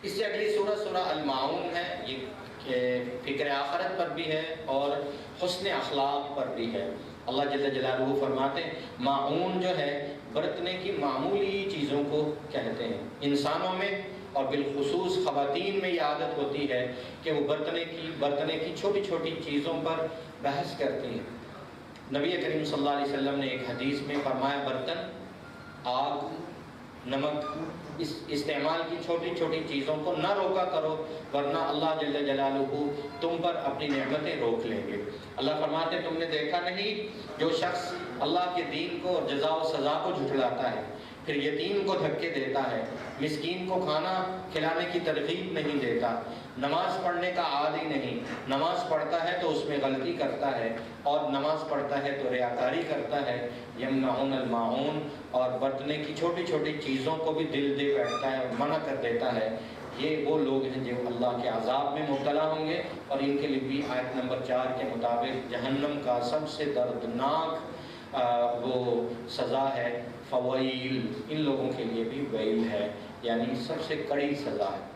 اس سے اگلی سورہ سورہ الماعون ہے، یہ فکر آخرت پر بھی ہے اور حسن اخلاق پر بھی ہے۔ اللہ جل جلالہ فرماتے ہیں معون جو ہے برتنے کی معمولی چیزوں کو کہتے ہیں۔ انسانوں میں اور بالخصوص خواتین میں یہ عادت ہوتی ہے کہ وہ برتنے کی چھوٹی چھوٹی چیزوں پر بحث کرتی ہیں۔ نبی کریم صلی اللہ علیہ وسلم نے ایک حدیث میں فرمایا برتن، آگ، نمک، اس استعمال کی چھوٹی چھوٹی چیزوں کو نہ روکا کرو ورنہ اللہ جل جلالہ تم پر اپنی نعمتیں روک لیں گے۔ اللہ فرماتے تم نے دیکھا نہیں جو شخص اللہ کے دین کو اور جزا و سزا کو جھٹلاتا ہے، پھر یتیم کو دھکے دیتا ہے، مسکین کو کھانا کھلانے کی ترغیب نہیں دیتا، نماز پڑھنے کا عادی نہیں، نماز پڑھتا ہے تو اس میں غلطی کرتا ہے اور نماز پڑھتا ہے تو ریاکاری کرتا ہے، یمنعون الماعون، اور برتنے کی چھوٹی چھوٹی چیزوں کو بھی دل دے بیٹھتا ہے اور منع کر دیتا ہے، یہ وہ لوگ ہیں جو اللہ کے عذاب میں مبتلا ہوں گے، اور ان کے لیے بھی آیت نمبر 4 کے مطابق جہنم کا سب سے دردناک وہ سزا ہے، فویل، ان لوگوں کے لیے بھی ویل ہے، یعنی سب سے کڑی سزا ہے۔